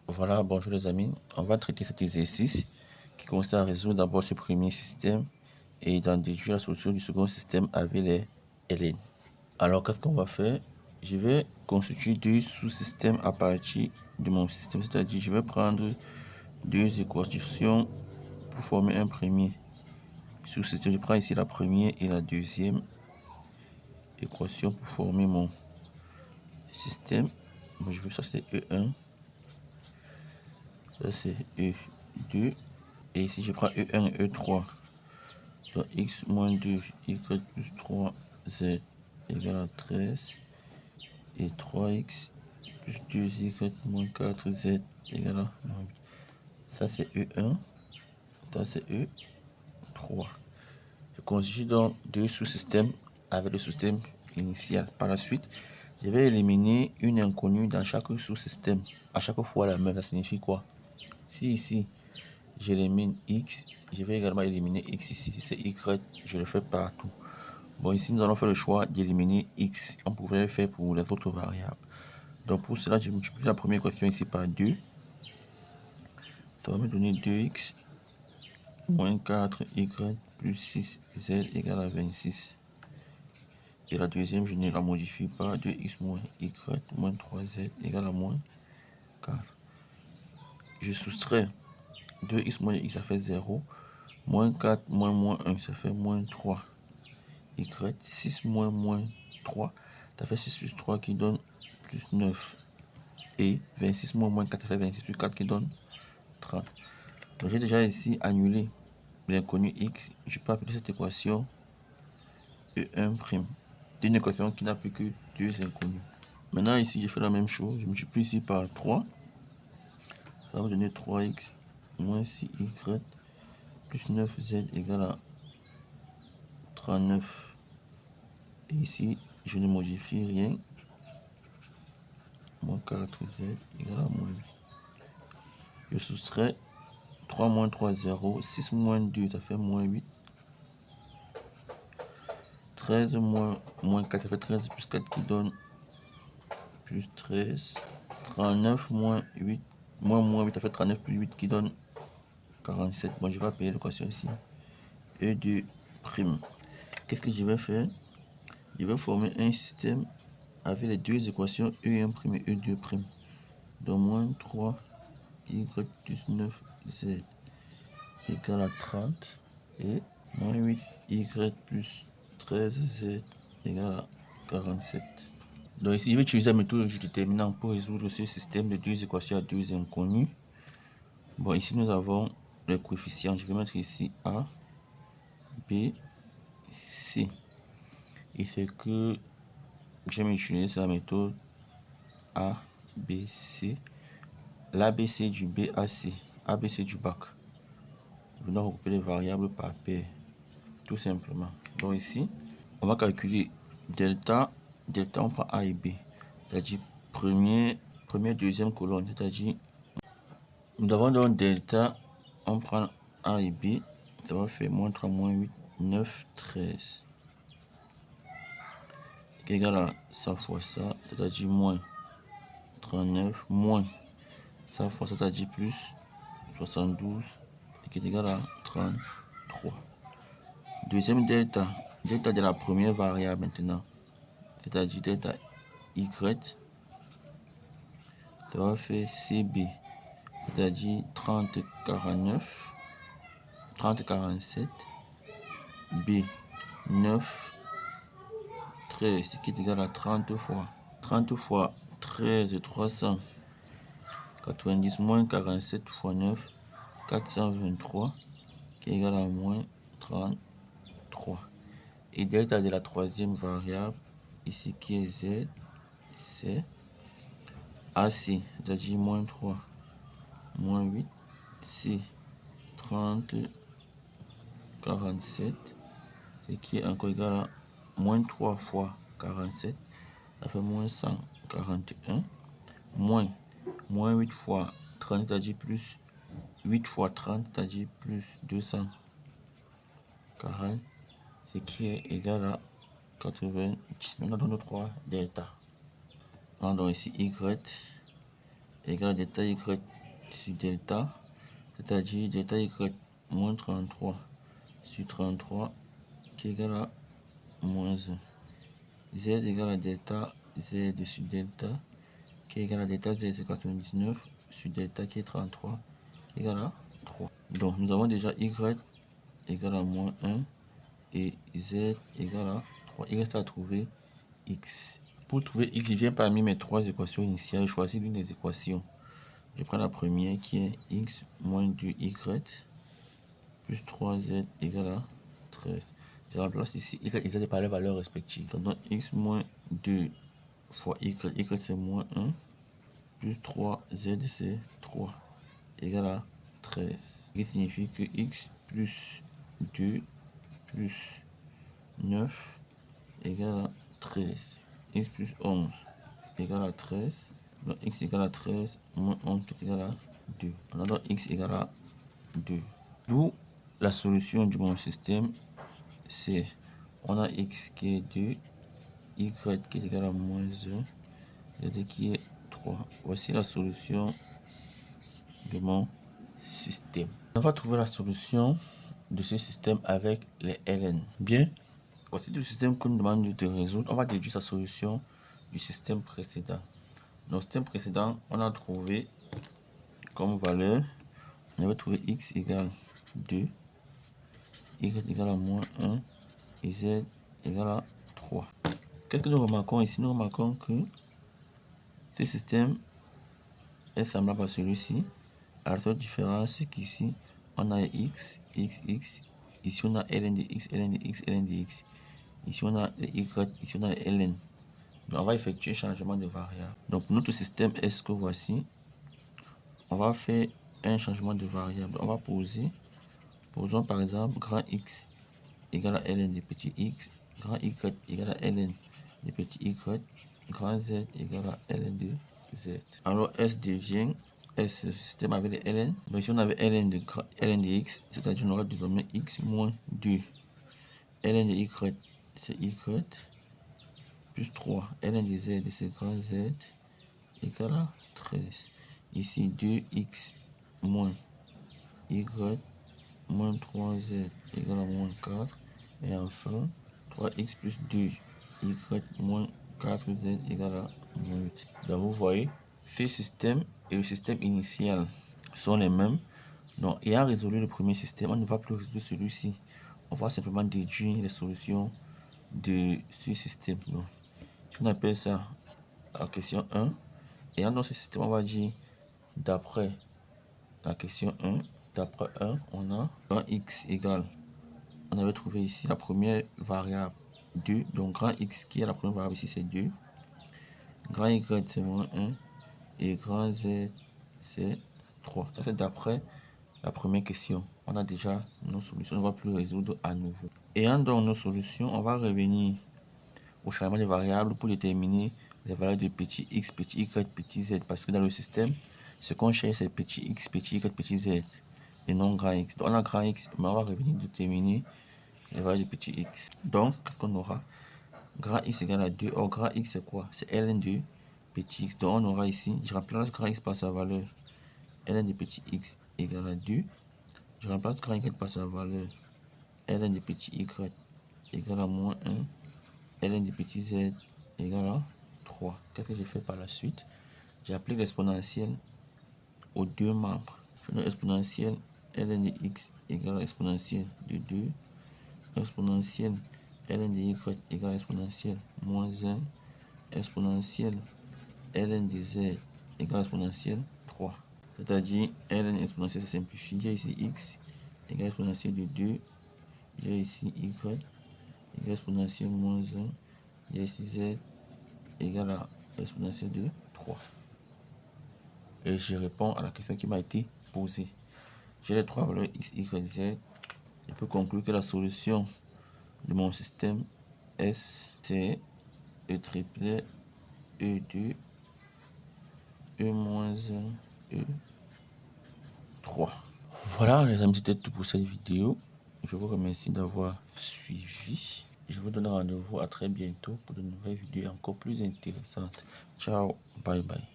Voilà, bonjour les amis. On va traiter cet exercice qui consiste à résoudre d'abord ce premier système et d'en déduire la solution du second système avec les ln. Alors, qu'est-ce qu'on va faire? Je vais constituer deux sous-systèmes à partir de mon système, c'est-à-dire je vais prendre deux équations pour former un premier sous-système. Je prends ici la première et la deuxième équation pour former mon système. Moi, je veux ça, c'est E1. Ça, c'est E2. Et ici, je prends E1 et E3. Donc, x moins 2, y plus 3, z égale à 13. Et 3x plus 2y moins 4, z égale à 8. Ça, c'est E1. Ça, c'est E3. Je constitue donc deux sous-systèmes avec le système initial. Par la suite, je vais éliminer une inconnue dans chaque sous-système. À chaque fois la même, ça signifie quoi? Si ici, j'élimine x, je vais également éliminer x ici. Si c'est y, je le fais partout. Bon, ici, nous allons faire le choix d'éliminer x. On pourrait le faire pour les autres variables. Donc, pour cela, je multiplie la première équation ici par 2. Ça va me donner 2x moins 4y plus 6z égale à 26. Et la deuxième, je ne la modifie pas. 2x moins y moins 3z égale à moins 4. Je soustrais 2x moins y, ça fait 0. Moins 4 moins 1, ça fait moins 3. Y, 6 moins 3, ça fait 6 plus 3 qui donne plus 9. Et 26 moins 4, ça fait 26 plus 4 qui donne 30. Donc j'ai déjà ici annulé l'inconnu x. Je peux appeler cette équation E1'. C'est une équation qui n'a plus que deux inconnus. Maintenant ici, je fais la même chose. Je multiplie ici par 3. Ça va me donner 3x moins 6y plus 9z égale à 39. Et ici, je ne modifie rien. Moins 4z égale à moins 8. Je soustrais 3 moins 3, 0. 6 moins 2, ça fait moins 8. 13 moins 4, ça fait 13 plus 4 qui donne plus 13. 39 moins 8, moins 8, ça fait 39 plus 8 qui donne 47. Bon, je vais appeler l'équation ici. E2'. Qu'est-ce que je vais faire? Je vais former un système avec les deux équations E1' et E2'. Donc, moins 3 y plus 9 z égale à 30. Et moins 8 y plus 13 z égale à 47. Donc ici, je vais utiliser la méthode du déterminant pour résoudre ce système de deux équations à deux inconnus. Bon, ici, nous avons les coefficients. Je vais mettre ici A, B, C. Et c'est que j'aime utiliser la méthode A, B, C. L'ABC du BAC, ABC du bac. Nous allons regrouper les variables par paire, tout simplement. Donc ici, on va calculer delta. Delta, on prend A et B. C'est-à-dire première, deuxième colonne. C'est-à-dire, nous avons donc delta, on prend A et B. Ça va faire moins 3, moins 8, 9, 13. Qui est égal à ça fois ça, c'est-à-dire moins 39, moins ça fois ça, c'est-à-dire plus 72, qui est égal à 33. Deuxième delta, delta de la première variable maintenant, c'est-à-dire delta y, ça va faire CB, c'est-à-dire 30, 49, 30, 47, B, 9, 13, ce qui est égal à 30 fois. 30 fois 13, 390 moins 47 fois 9, 423, qui est égal à moins 33. Et delta de la troisième variable, ici qui est Z, c'est AC, c'est-à-dire moins 3, moins 8, C, 30, 47, ce qui est encore égal à moins 3 fois 47, ça fait moins 141, moins 8 fois 30, c'est-à-dire plus 8 fois 30, c'est-à-dire plus 240, ce qui est égal à 90. On a donné 3 delta. Donc ici Y égale à delta y sur delta, c'est-à-dire delta y moins 33 sur 33 qui est égal à moins 1. Z égale à delta Z sur delta qui est égal à delta Z, c'est 99 sur delta qui est 33 égale à 3. Donc nous avons déjà Y égale à moins 1 et Z égale à 3. Il reste à trouver X. Pour trouver X, je viens parmi mes trois équations initiales, je choisis l'une des équations. Je prends la première qui est X moins 2Y plus 3Z égale à 13. Je remplace ici Y et Z par leurs valeurs respectives. Donc X moins 2 fois Y, Y c'est moins 1, plus 3Z c'est 3, égale à 13. Ce qui signifie que X plus 2 plus 9 égale à 13. X plus 11 égale à 13. Donc X égale à 13, moins 11 qui est égal à 2. On a donc X égale à 2. D'où la solution du bon système, c'est on a X qui est 2, Y qui est égal à moins 1, Z qui est 3. Voici la solution de mon système. On va trouver la solution de ce système avec les ln. Bien, voici le système qu'on nous demande de résoudre. On va déduire sa solution du système précédent. Dans le système précédent, on a trouvé comme valeur, on avait trouvé X égale 2, Y égale à moins 1 et Z égale à 3. Qu'est-ce que nous remarquons ici? Nous remarquons que ce système est semblable à celui-ci. À la seule différence, c'est qu'ici, on a X, X, X. Ici, on a ln de X, ln de X, ln de X. Ici, on a Y, ici, on a ln. Donc, on va effectuer un changement de variable. Donc, notre système est ce que voici. On va faire un changement de variable. On va posons par exemple grand X égale à ln de petit x, grand Y égale à ln de petit y, grand Z égale à ln de Z. Alors S devient S, le système avec les ln. Donc si on avait ln de x, c'est-à-dire on aura désormais x moins 2. ln de y, c'est y, plus 3. ln de z, c'est grand Z égale à 13. Ici 2x moins y moins 3z égale à moins 4. Et enfin, 3x plus 2, y moins 4z égale à moins 8. Donc vous voyez, ce système et le système initial sont les mêmes. Donc, ayant résolu le premier système, on ne va plus résoudre celui-ci. On va simplement déduire les solutions de ce système. Donc, si on appelle ça la question 1, et dans ce système, on va dire d'après la question 1, d'après 1, on a grand x égale. On avait trouvé ici la première variable 2. Donc grand X qui est la première variable ici c'est 2. Grand Y c'est moins 1. Et grand Z c'est 3. Ça c'est d'après la première question. On a déjà nos solutions. On ne va plus résoudre à nouveau. Et dans nos solutions, on va revenir au changement des variables pour déterminer les valeurs de petit x, petit y, petit z. Parce que dans le système, ce qu'on cherche c'est petit x, petit y, petit z. Et non grand X. Donc on a grand X, mais on va revenir déterminer les valeurs du petit x. Donc, qu'est-ce qu'on aura? Grand X égale à 2. Or, grand X, c'est quoi? C'est ln de petit x. Donc, on aura ici, je remplace grand X par sa valeur ln de petit x égale à 2. Je remplace grand Y par sa valeur ln de petit y égale à moins 1. ln de petit z égale à 3. Qu'est-ce que j'ai fait par la suite? J'applique l'exponentielle aux deux membres. Je donne l'exponentielle ln de x égale à l'exponentielle de 2. Exponentielle ln de y égale à exponentielle moins 1. Exponentielle ln de z égale à exponentielle 3. C'est-à-dire ln exponentielle se simplifie. J'ai ici x égale à exponentielle de 2. J'ai ici y égale à exponentielle moins 1. J'ai ici z égale à exponentielle de 3. Et je réponds à la question qui m'a été posée. J'ai les trois valeurs x, y, z. Je peux conclure que la solution de mon système S, c'est E triplet, E2, E-1, E3. Voilà les amis, c'était tout pour cette vidéo. Je vous remercie d'avoir suivi. Je vous donne rendez-vous à très bientôt pour de nouvelles vidéos encore plus intéressantes. Ciao, bye bye.